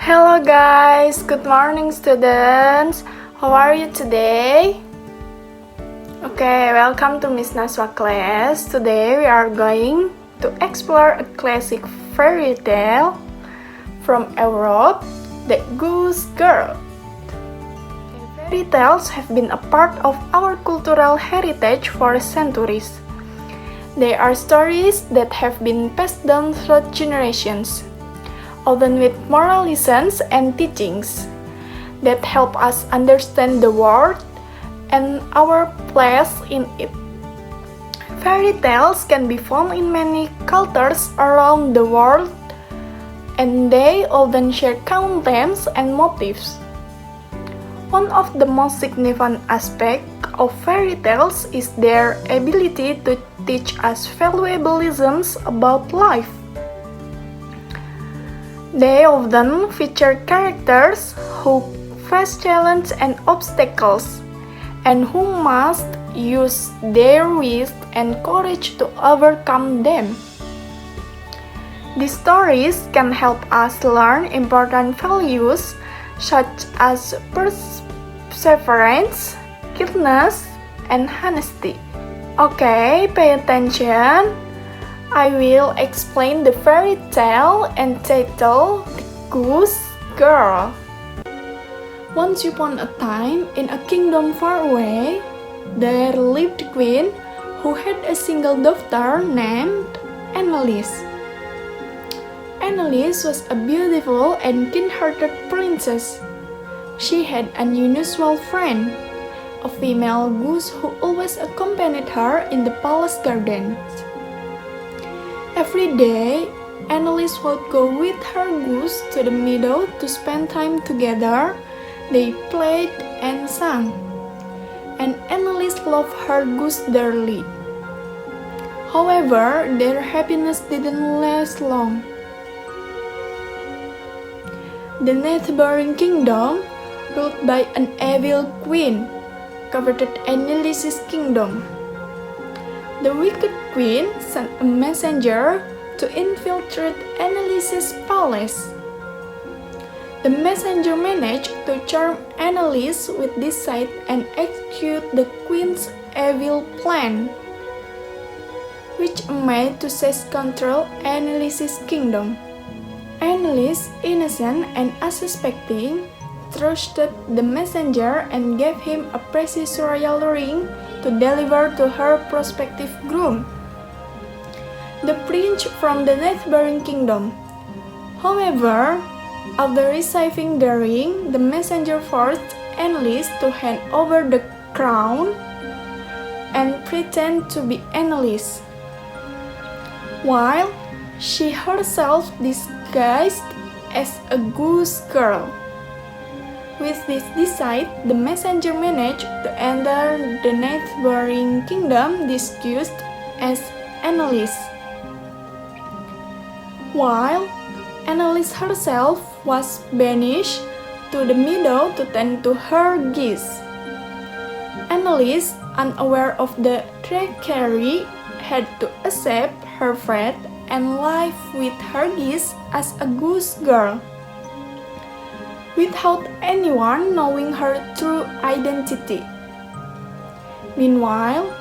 Hello guys, good morning students. How are you today? Okay, welcome to Miss Naswa class. Today we are going to explore a classic fairy tale from Europe, The Goose Girl. Fairy tales have been a part of our cultural heritage for centuries. They are stories that have been passed down through generations, often with moral lessons and teachings that help us understand the world and our place in it. Fairy tales can be found in many cultures around the world, and they often share contents and motifs. One of the most significant aspects of fairy tales is their ability to teach us valuable lessons about life. They often feature characters who face challenges and obstacles, and who must use their wisdom and courage to overcome them. These stories can help us learn important values such as perseverance, kindness, and honesty. Okay, pay attention. I will explain the fairy tale entitled The Goose Girl. Once upon a time, in a kingdom far away, there lived a queen who had a single daughter named Anneliese. Anneliese was a beautiful and kind-hearted princess. She had an unusual friend, a female goose who always accompanied her in the palace gardens. Every day, Anneliese would go with her goose to the meadow to spend time together. They played and sang, and Anneliese loved her goose dearly. However, their happiness didn't last long. The neighboring kingdom, ruled by an evil queen, coveted Anneliese's kingdom. The wicked queen sent a messenger to infiltrate Anneliese's palace. The messenger managed to charm Anneliese with deceit and execute the queen's evil plan, which made to seize control Anneliese's kingdom. Anneliese, innocent and unsuspecting, trusted the messenger and gave him a precious royal ring to deliver to her prospective groom, the prince from the neighboring kingdom. However, after receiving the ring, the messenger forced Anneliese to hand over the crown and pretend to be Anneliese, while she herself disguised as a goose girl. With this deceit, the messenger managed to enter the neighboring kingdom disguised as Anneliese, while Anneliese herself was banished to the meadow to tend to her geese. Anneliese, unaware of the trickery, had to accept her fate and live with her geese as a goose girl, without anyone knowing her true identity. Meanwhile,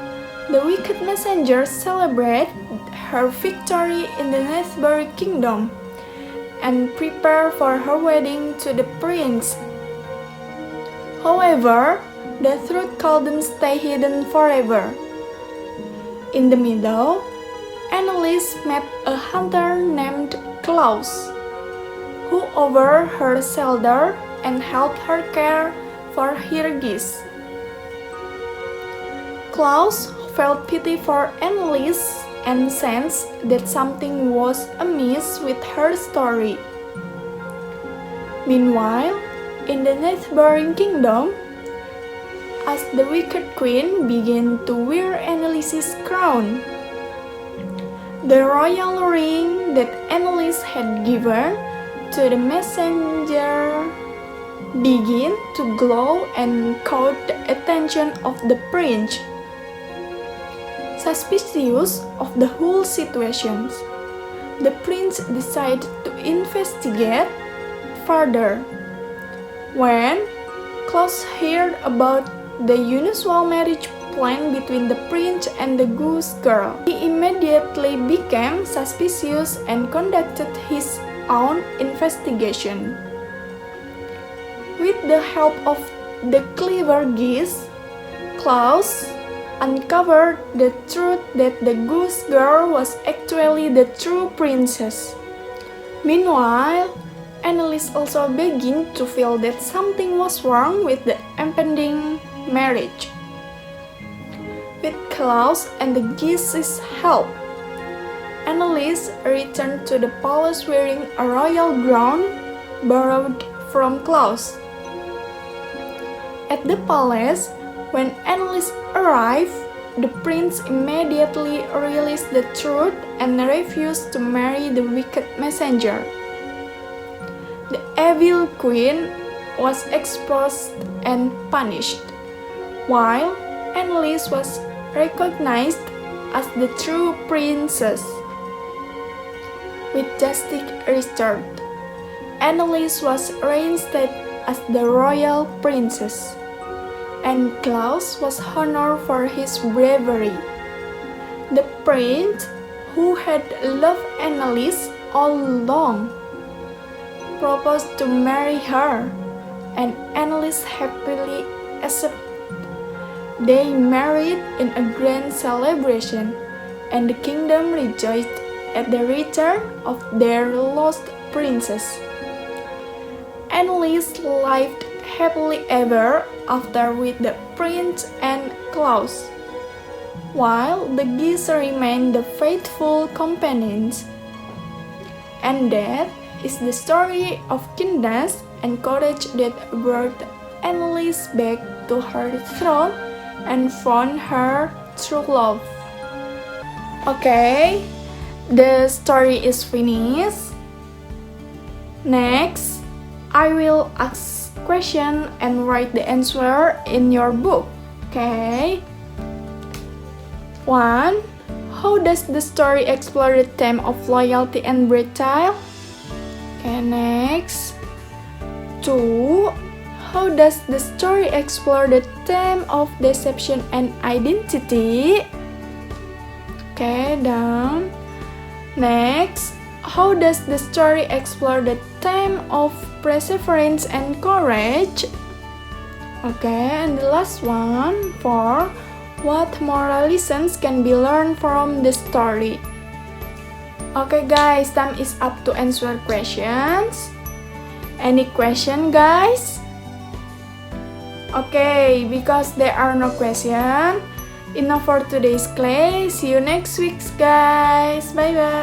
the wicked messenger celebrated her victory in the neighboring kingdom and prepared for her wedding to the prince. However, the truth couldn't stay hidden forever. In the meadow, Anneliese met a hunter named Klaus, who overheard her shoulder and helped her care for her geese. Klaus felt pity for Anneliese and sensed that something was amiss with her story. Meanwhile, in the neighboring kingdom, as the wicked queen began to wear Anneliese's crown, the royal ring that Anneliese had given to the messenger began to glow and caught the attention of the prince. Suspicious of the whole situation, the prince decided to investigate father. When Klaus heard about the unusual marriage plan between the prince and the goose girl, he immediately became suspicious and conducted his own investigation. With the help of the clever geese, Klaus uncovered the truth that the goose girl was actually the true princess. Meanwhile, Anneliese also began to feel that something was wrong with the impending marriage. With Klaus and the geese's help, Anneliese returned to the palace wearing a royal crown borrowed from Klaus. At the palace, when Anneliese arrived, the prince immediately realized the truth and refused to marry the wicked messenger. The evil queen was exposed and punished, while Anneliese was recognized as the true princess. With justice restored, Anneliese was reinstated as the royal princess, and Klaus was honored for his bravery. The prince, who had loved Anneliese all along, proposed to marry her, and Anneliese happily accepted. They married in a grand celebration, and the kingdom rejoiced at the return of their lost princess. Anneliese lived happily ever after with the prince and Klaus, while the geese remained the faithful companions. And that is the story of kindness and courage that brought Anneliese back to her throne and found her true love. Okay, the story is finished. Next, I will ask question and write the answer in your book. Okay. 1. How does the story explore the theme of loyalty and betrayal? Okay, next. 2. How does the story explore the theme of deception and identity? Okay, done. Next. How does the story explore the theme of perseverance and courage? Okay, and the last one, 4. What moral lessons can be learned from the story? Okay guys, time is up to answer questions. Any question guys? Okay, because there are no questions, enough for today's class. See you next week guys. Bye bye.